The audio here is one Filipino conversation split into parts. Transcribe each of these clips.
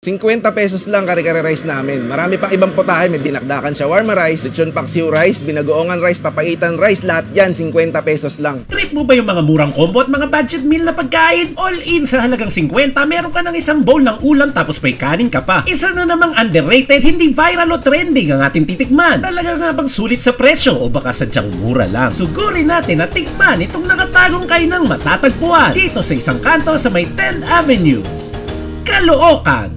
50 pesos lang kare-kare rice namin. Marami pang ibang putahe, may dinakdakan shawarma rice, lechon paksiw rice, binagoongan rice, papaitan rice, lahat yan 50 pesos lang. Trip mo ba yung mga murang combo at mga budget meal na pagkain? All in sa halagang 50, meron ka ng isang bowl ng ulam tapos may kanin ka pa. Isa na namang underrated, hindi viral o trending ang ating titikman. Talaga nga bang sulit sa presyo o baka sadyang mura lang? Sugurin natin at tikman itong nakatagong kainang matatagpuan dito sa isang kanto sa may 10th Avenue, Caloocan.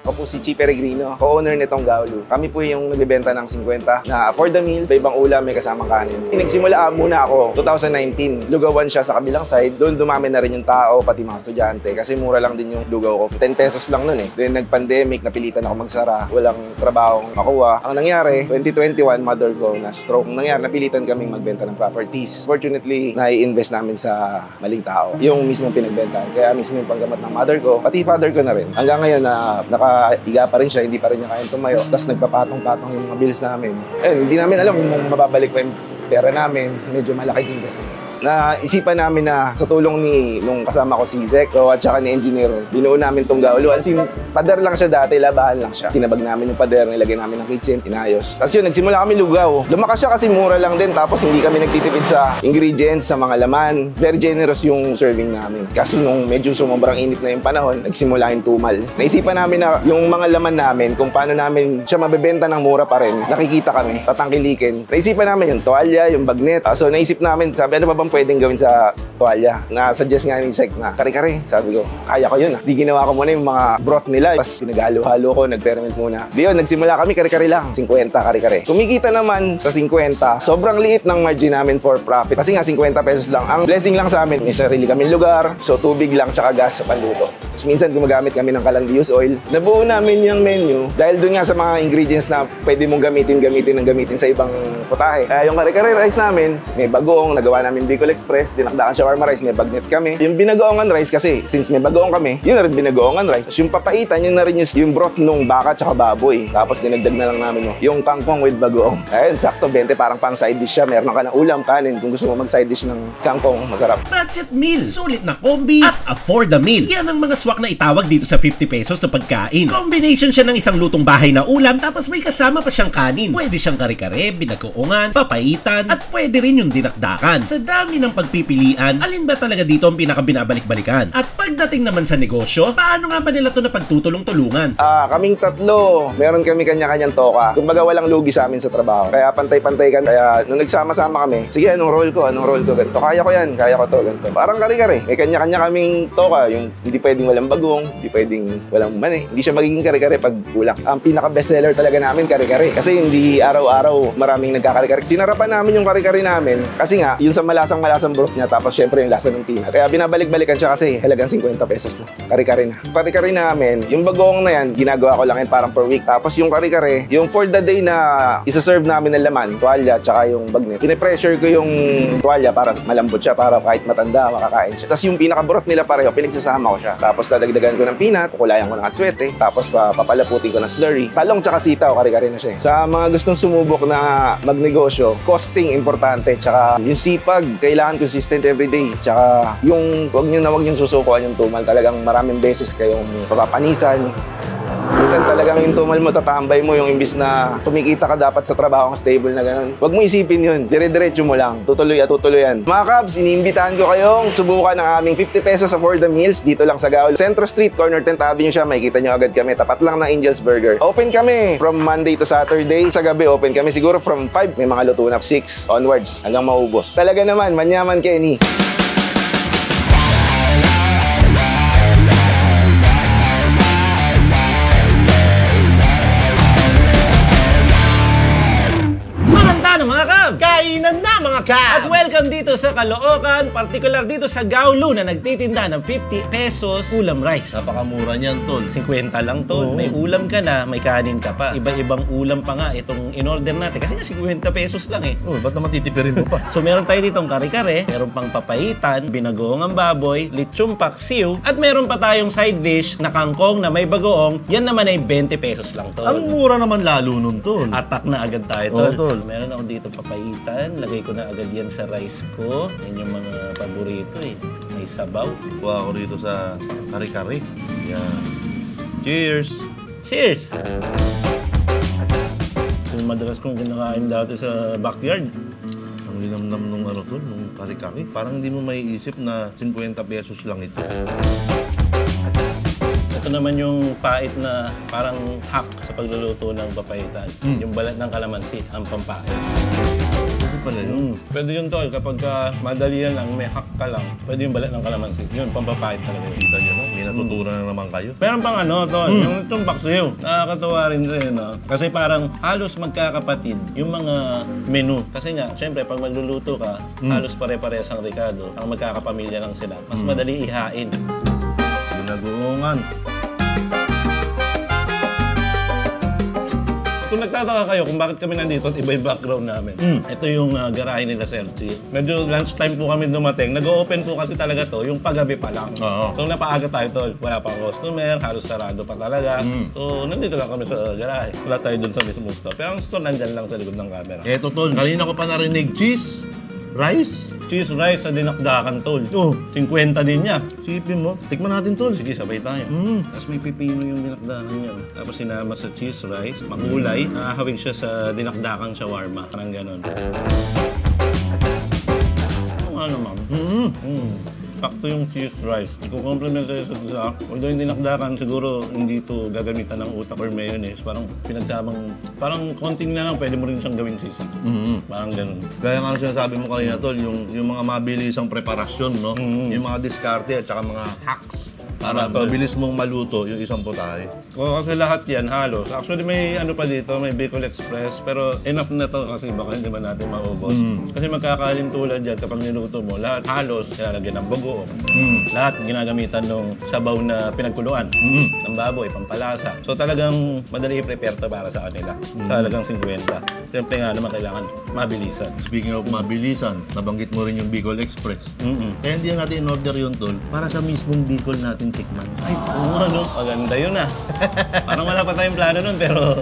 Ako po si Chi Peregrino, co-owner nitong Gaolu. Kami po yung nagbebenta ng 50 na for the meals, may ibang ulam, may kasamang kanin. Nagsimula muna ako 2019. Lugawan siya sa kabilang side. Doon dumami na rin yung tao, pati mga estudyante. Kasi mura lang din yung lugaw ko. 10 pesos lang nun eh. Then nag-pandemic, napilitan ako magsara. Walang trabaho makuha. Ang nangyari, 2021, mother ko na stroke. Ang nangyari, napilitan kaming magbenta ng properties. Fortunately, nai-invest namin sa maling tao. Yung mismo pinagbentahan. Kaya mismo yung panggamat ng mother ko, pati father ko na rin. Hanggang ngayon na nakahiga pa rin siya, hindi pa rin niya kayang tumayo. Tapos nagpapatong-patong yung mga bills namin. Hindi namin alam kung mababalik pa yung pera namin. Medyo malaki din kasi. Naisipan namin na sa tulong nung kasama ko si Zeko at saka ni Engineer, binuo namin tong Gaolu. As in, pader lang siya dati, labahan lang siya. Tinabag namin yung pader, nilagay namin ng kitchen, inayos. Tapos yun, nagsimula kami lugaw. Lumakas siya kasi mura lang din, tapos hindi kami nagtitipid sa ingredients, sa mga laman. Very generous yung serving namin. Kasi nung medyo sumobrang init na yung panahon, nagsimula yung tumal. Naisipan namin na yung mga laman namin, kung paano namin siya mabebenta ng mura pa rin, nakikita kami, tatangkilikin. Naisipan namin yung toalya, yung bagnet. So naisip namin, sabi, ano ba bang pwedeng gawin sa toalya? Na-suggest nga ni Sek na kare-kare. Sabi ko, kaya ko yun. Di ginawa ko muna yung mga broth nila. Tapos pinaghalo-halo ko, nag-ferment muna. Di yun, nagsimula kami kare-kare lang. 50 kare-kare. Kumikita naman sa 50, sobrang liit ng margin namin for profit. Kasi nga 50 pesos lang. Ang blessing lang sa amin, may sarili kami lugar. So tubig lang tsaka gas sa panluto. Tapos minsan gumagamit kami ng Calandius oil. Nabuo namin yung menu dahil doon nga sa mga ingredients na pwede mong gamitin sa ibang putahe. Kaya yung kare-kare rice namin, may bagoong, nagawa namin Bicol Express, dinakdakan shawarma rice, may bagnet kami. Yung binagoongan rice kasi, since may bagoong kami, yun na rin binagoongan rice. Tapos yung papaitan, yun na rin yung broth nung baka tsaka baboy. Tapos dinagdag na lang namin yung kangkong with bagoong. Ayun, sakto, 20, parang pang side dish siya. Meron ka ng ulam, kanin. Kung gusto mo mag-side dish ng kangkong, masarap. Budget meal, sulit na kombi, at afford the meal. Yan ang mga swak na itawag dito sa 50 pesos na pagkain. Combination siya ng isang lutong bahay na ulam, tapos may kasama pa siyang kanin. Pwede siyang kare-kare, binagoongan, papaitan, at pwede rin yung dinakdakan. Sa dami ng pagpipilian, alin ba talaga dito ang pinakabinabalik-balikan? At pagdating naman sa negosyo, paano nga ba nila ito na pagtutulong-tulungan? Kaming tatlo, meron kami kanya-kanyang toka. Kumbaga walang lugi sa amin sa trabaho. Kaya pantay-pantay kan. Kaya nung nagsama-sama kami, sige, anong role ko? Ganito. Kaya ko yan, kaya ko to, ganito. Parang kare-kare. May kanya-kanya kaming toka. Yung hindi pwedeng walang bagong, hindi pwedeng walang mani. Hindi siya magiging kare-kare pag kulang. Ang pinaka-bestseller talaga namin, kare-kare. Kasi hindi araw-araw maraming nagkakare-kare. Sinarapan namin yung kare-kare namin kasi nga, yung sa malasang broth niya, tapos syempre yung lasa ng peanut. Kaya binabalik-balikan siya kasi halagang 50 pesos na. Kare-kare na. Kare-kare namin, yung bagoong na yan, ginagawa ko lang yan parang per week. Tapos yung kare-kare, yung for the day na isa-serve namin ng laman, tuwalya, tsaka yung bagnet. Pine-pressure ko yung tuwalya para malambot siya, para kahit matanda, makakain siya. Tapos yung pinaka-broth nila pareho, pinagsasama ko siya. Tapos dadagdagan ko ng peanut, kukulayan ko ng atswete, tapos papalaputin ko ng slurry. Talong tsaka sitaw, kare-kare na siya. Sa mga gustong sumubok na magnegosyo, costing importante, tsaka yung sipag, kailangan consistent everyday. Tsaka yung wag nyo susukuan yung tumal. Talagang maraming beses kayong papapanisan. Minsan talagang yung tumal mo, tatambay mo yung imbis na kumikita ka dapat sa trabaho ng stable na gano'n. Huwag mo isipin yun. Dire-diretso mo lang. Tutuloy at tutuloy yan. Mga Kabs, iniimbitahan ko kayong subukan ng aming 50 pesos for the meals dito lang sa Gaolu. Centro Street, corner 10th Avenue siya. Makikita nyo agad kami. Tapat lang ng Angel's Burger. Open kami from Monday to Saturday. Sa gabi, open kami siguro from 5. May mga luto na 6 onwards hanggang maubos. Talaga naman, manyaman Kenny. Mga Kab! Kainan na mga mga Cavs! At welcome dito sa Caloocan, particular dito sa Gaulo na nagtitinda ng 50 pesos ulam rice. Napakamura niyan, tol. 50 lang, tol. May ulam ka na, may kanin ka pa. Iba-ibang ulam pa nga itong in-order natin. Kasi nga 50 pesos lang eh. Ba't naman titipirin mo pa? So meron tayo ditong kare-kare, meron pang papaitan, binagoong ang baboy, lechong paksiw, at meron pa tayong side dish na kangkong na may bagoong. Yan naman ay 20 pesos lang, tol. Ang mura naman lalo nun, tol. Atak na agad tayo, tol. Tol. Meron ako dito papaitan. Lagay ko na agad yan sa rice ko. Yan yung mga paborito eh. May sabaw. Kuha ko rito sa kare-kare. Yan. Cheers! Cheers! Yung madalas kong kinakain dati sa backyard. Ang linamnam nung ano tol, nung kare-kare. Parang hindi mo maiisip na 50 pesos lang ito. Ito naman yung pait na parang hack sa pagluluto ng papaitan. Yung balat ng kalamansi, ang pampait. Pwede pala yun. Pwede yun, tol. Kapag madali yan lang, may hack ka lang, pwede yung balat ng kalamansi. Yun, pampapait talaga yun. Kita nyo, no? May natutunan na naman kayo. Meron pang ano, tol, yung itong paksiw. Nakakatawa rin rin, no? Kasi parang halos magkakapatid yung mga menu. Kasi nga, syempre, pag magluluto ka, halos pare-parehas ang Ricardo. Ang magkakapamilya lang sila. Mas madali ihain. Binagoongan. Kung nagtataka kayo kung bakit kami nandito at iba yung background namin, ito yung garahe nila Sir Chi. Medyo lunchtime po kami dumating. Nag-open po kasi talaga to yung paggabi pa lang. So napaaga tayo tol. Wala pang customer, halos sarado pa talaga. So nandito lang kami sa garahe. Wala tayo dun sa mismong store. Pero ang store nandyan lang sa likod ng camera. Eto tol, kanina ko pa narinig cheese, rice. Cheese rice sa dinakdakan tol. 50 din niya. Sipin mo. Tikman natin tol. Sige, sabay tayo. Tapos may pipino yung dinakdakan niya. Tapos sinama sa cheese rice, magulay. Nakahawig siya sa dinakdakang shawarma. Parang ganon. Ano naman? Sakto yung cheese rice. Iko-compliment sa'yo sa although yung dinakdakan, siguro hindi to gagamitan ng utak or mayonnaise. Parang pinagsamang, parang konting na lang, pwede mo rin siyang gawing sisig. Parang ganun. Kaya nga sinasabi mo kanina tol, yung mga mabilisang preparasyon, no? Yung mga diskarte at saka mga hacks. Para mabilis mong maluto yung isang putahe. Oo, kasi lahat yan halos. Actually may ano pa dito, may Bicol Express. Pero enough na to kasi baka hindi ba natin maubos. Kasi magkakalintulan dyan kapag niluto mo. Lahat halos nilalagyan ng bagoong. Lahat ginagamitan ng sabaw na pinagkuluan. Ng baboy, pampalasa. So talagang madali i-prepare to para sa kanila. Talagang 50. Siyempre nga naman kailangan mabilisan. Speaking of mabilisan, nabanggit mo rin yung Bicol Express. Kaya hindi natin in-order yun tol para sa mismong Bicol natin tikman. Ay, ano? Maganda yun ah. Parang wala pa tayong plano nun, pero...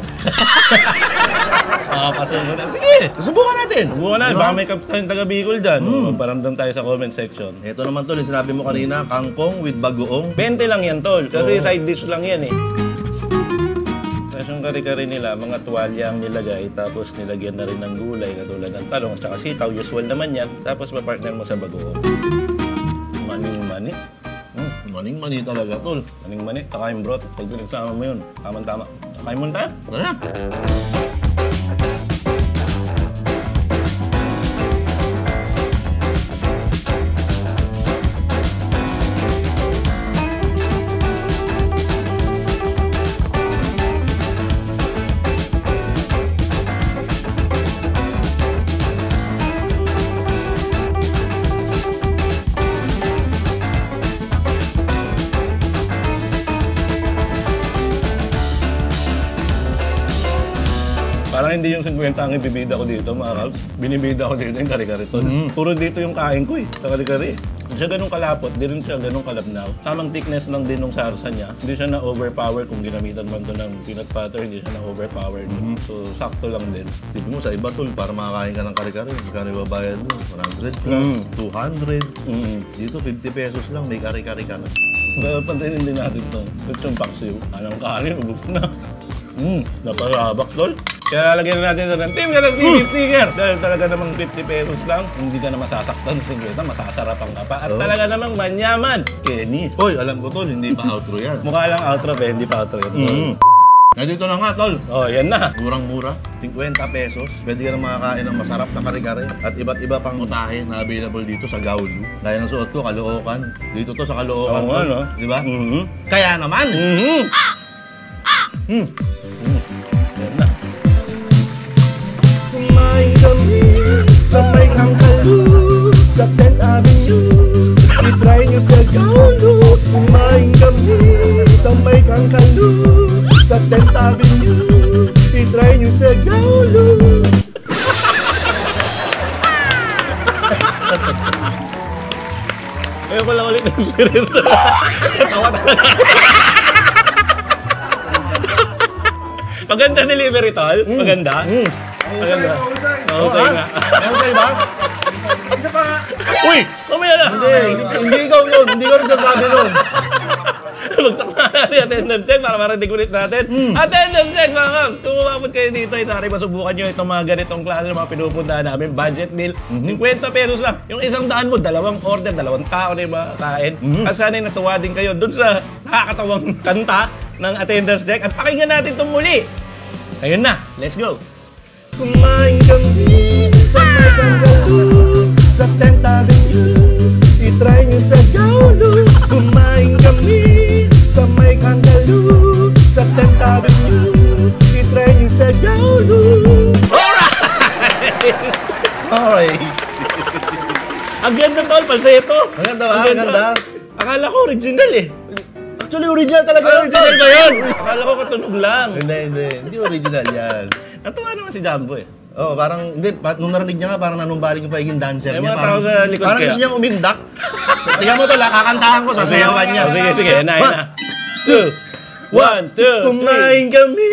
Makapasubo na. Sige! Subukan natin! Subukan na. Baka may kapitang taga Bicol dyan. Magparamdam tayo sa comment section. Ito naman tol, yung sinabi mo kanina, kangkong with bagoong. 20 lang yan, tol. Kasi side dish lang yan eh. Tapos yung kare-kare nila, mga tuwalya ang nilagay, tapos nilagyan na rin ng gulay, katulad ng talong, at saka sitaw, usual naman yan. Tapos mapartner mo sa bagoong. Maning-mani. Maning-mani talaga tol. Maning-mani, saka yung broth. Pag pinagsama mo yun, tama-tama. Kain mo tayo? Tara na! Parang hindi yung 50 ang ibibida ko dito, mga kabs. Binibida ko dito yung kare-kare tol. Puro dito yung kain ko eh, sa kare-kare. Hindi siya ganun kalapot, di rin siya ganun kalabnaw. Tamang thickness lang din ng sarsa niya. Hindi siya na-overpower kung ginamitan man doon ng peanut butter, hindi siya na-overpower. So, sakto lang din. Sipin mo sa iba tol, para makakain ka ng kare-kare, magkano ibabayad mo? 100 plus, 200. Dito 50 pesos lang, may kare-kare ka na. Pero pantinin din natin to. Ito yung paksiw. Anong kanin, ubus na. Naparabak tol. Kaya lalagyan na natin ito ng Team Galag TV sticker. Dahil talaga namang 50 pesos lang, hindi ka na masasaktan sa 50, masasarapan ka pa. At talaga namang manyaman. Kenny. Hoy, alam ko tol, hindi pa outro yan. Mukha lang outro, pero hindi pa outro yun. Dito na nga tol. Oh, yan na. Murang-mura, 50 pesos. Pwede ka na makakain ng masarap na kare-kare at iba't iba pang utahe na available dito sa Gaulo. Gaya ng suot ko, Caloocan. Dito to sa Caloocan. Oo nga, no? Di ba? Kaya naman! Yan na. May kami sa may kangkal Tawa talaga. Maganda delivery, tol. Maganda. Maganda. Mahusay nga. Mahusay ba? Isa pa nga. Uy! Mamaya na! Hindi ikaw yun. Hindi ko rin sasabi nun. Magsakta natin attendance check para marinig ulit natin. Attendance check, mga Kams! Kung umabot kayo dito, sorry, masubukan nyo itong mga ganitong klase ng mga pinupuntahan namin. Budget meal, 50 pesos lang. Yung 100 mo, 2 order, 2 tao na yung kain. At sana'y natuwa din kayo dun sa nakakatawang kanta ng attendance check. At pakinggan natin itong muli. Ayun na, let's go! Kumain kami sa may Bangalore, sa 10th Avenue, itry nyo sa Gaulo. Kumain kami sa may Bangalore, sa 10th Avenue, itry nyo sa Gaulo. Alright! Ang ganda, tol, palseto. Ang ganda ba? Ang ganda. Akala ko original eh. Actually, original talaga yun. Original ba yun? Akala ko katunog lang. Hindi original yan. Natuwa naman si Jumbo eh. Oo, parang, hindi, nung narinig niya nga, parang nanumbalik yung pagiging dancer May niya. mga tao sa likod parang kaya. gusto niyang umindak. Tingnan mo to, kakantahan ko, sasayawan niya. Sige, sige, na. 1, 2, 3. Kumain kami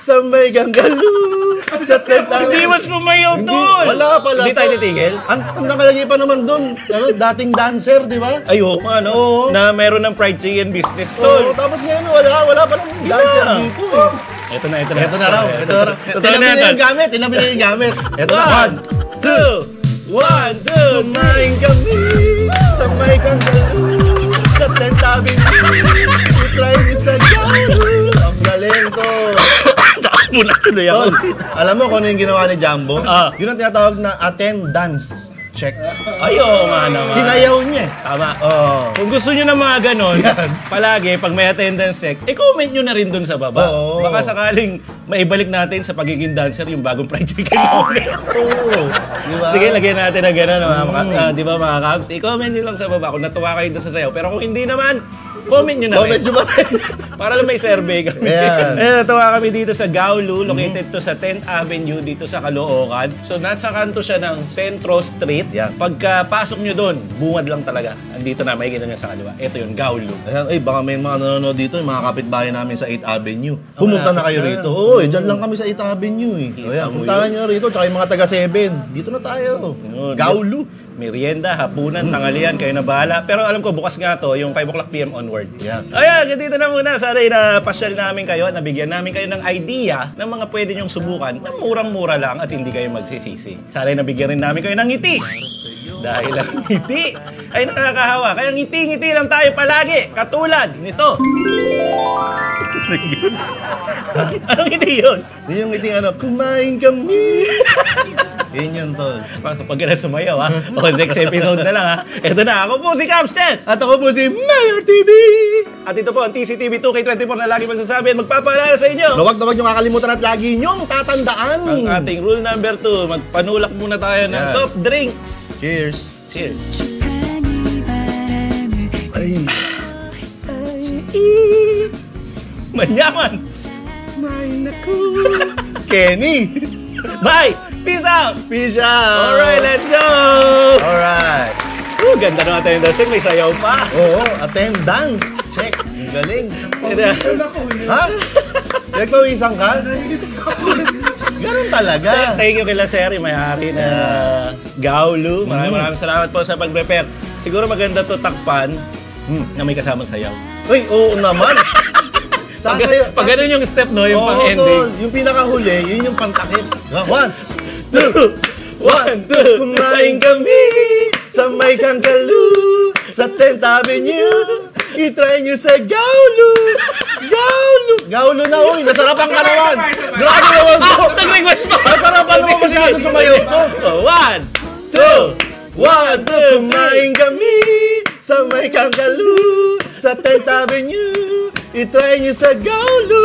sa may Gangalo, sa Tentang. Hindi mas lumayaw Hindi, tol! wala pala Hindi to. tayo titigil? Ang nakalagay pa naman doon, dating dancer, di ba? Ayoko ano, Oo. na meron ng fried chicken business Oo, tol. tapos ngayon wala palang dancer dito. Ito na. Ito na raw. Totoo Tinabi na na yan. yung gamit, tinabi na yung gamit. Ito na. 1, 2, 1, 2, Kumain kami sa may Gangalo, sa 10th Avenue, itry niyo sa Gaulo. Ang galing to. muna tuloy ako. Tol, alam mo kung ano yung ginawa ni Jumbo? Ah. Yun ang tinatawag na attendance check. Ay, oo nga naman. Sinayaw niya. Tama. Oo. Kung gusto nyo ng mga ganon, palagi, pag may attendance check, i-comment nyo na rin dun sa baba. Oo. Baka sakaling maibalik natin sa pagiging dancer yung bagong fried chicken. Oo. Diba? Sige, lagyan natin ng gano'n, di ba mga Cubs? I-comment nyo lang sa baba kung natuwa kayo dun sa sayaw. Pero kung hindi naman, comment nyo na rin. Comment nyo ba rin? Para lang may survey kami. Ayan. Natuwa kami dito sa Gaulo, located to sa 10th Avenue, dito sa Caloocan. So, nasa kanto siya ng Centro Street. Yeah. Pagkapasok nyo doon, bungad lang talaga. Andito na, makikita nyo sa kaliwa. Ito yun, Gaulo. Ayan, baka may mga nanonood dito, yung mga kapitbahay namin sa 8th Avenue. Pumunta na kayo rito. Oo, dyan lang kami sa 8th Avenue eh. Ayan, mo puntahan nyo rito, tsaka yung mga taga 7. Dito na tayo. Yun. Gaulo. Merienda, hapunan, tanghalian, kayo na bahala. Pero alam ko, bukas nga to, yung 5 o'clock PM onward. Yeah. Ayan, dito na muna. Sana na pasyal namin kayo, nabigyan namin kayo ng idea ng mga pwede nyong subukan na murang-mura lang at hindi kayo magsisisi. Sana nabigyan rin namin kayo ng ngiti. Dahil ang ngiti ay nakakahawa. Kaya ngiti-ngiti lang tayo palagi. Katulad nito. Anong ngiti yun? Yun yung ngiting ano, kumain kami. Yun yun, tol. Pag ka na sumayaw, ha? O, next episode na lang, ha? Ito na, ako po si Capstet! At ako po si Mayor TV. At ito po ang TCTV 2K24 na lagi magsasabi at magpapaalala sa inyo. Huwag na huwag nyo kakalimutan at lagi nyong tatandaan. Ang ating rule number 2, magpanulak muna tayo ng Yan. soft drinks. Cheers. Cheers. Ay. Manyaman! Kenny. Bye! Peace out! Peace out. Alright, let's go! Alright. Ganda na natin yung may sayaw pa. Oo, attendance. Check. Ang galing. Ito. Ha? Nagpawisan ka? Ganun talaga. Thank you kila Sir, yung may-ari na Gaulo. Maraming salamat po sa pag-prepare. Siguro maganda to takpan na may kasamang sayaw. Uy, oo naman. Pag ganun yung step, no? Yung Oo, pang-ending. tol. Yung pinakahuli, yun yung pantakip. 1, 2, 1, 2. Kumain kami sa may Kangkalu, sa 10th Avenue. I-try nyo sa Gaulo. Gaulo. Gaulo na, uy. Nasarapan ka naman. Grabe naman to. Nag-request pa! Nasarapan naman masyado sumayaw to. 1, 2, 1, 2. Kumain kami sa may Kangkalu, sa 10th Avenue. I-try nyo sa Gaulo.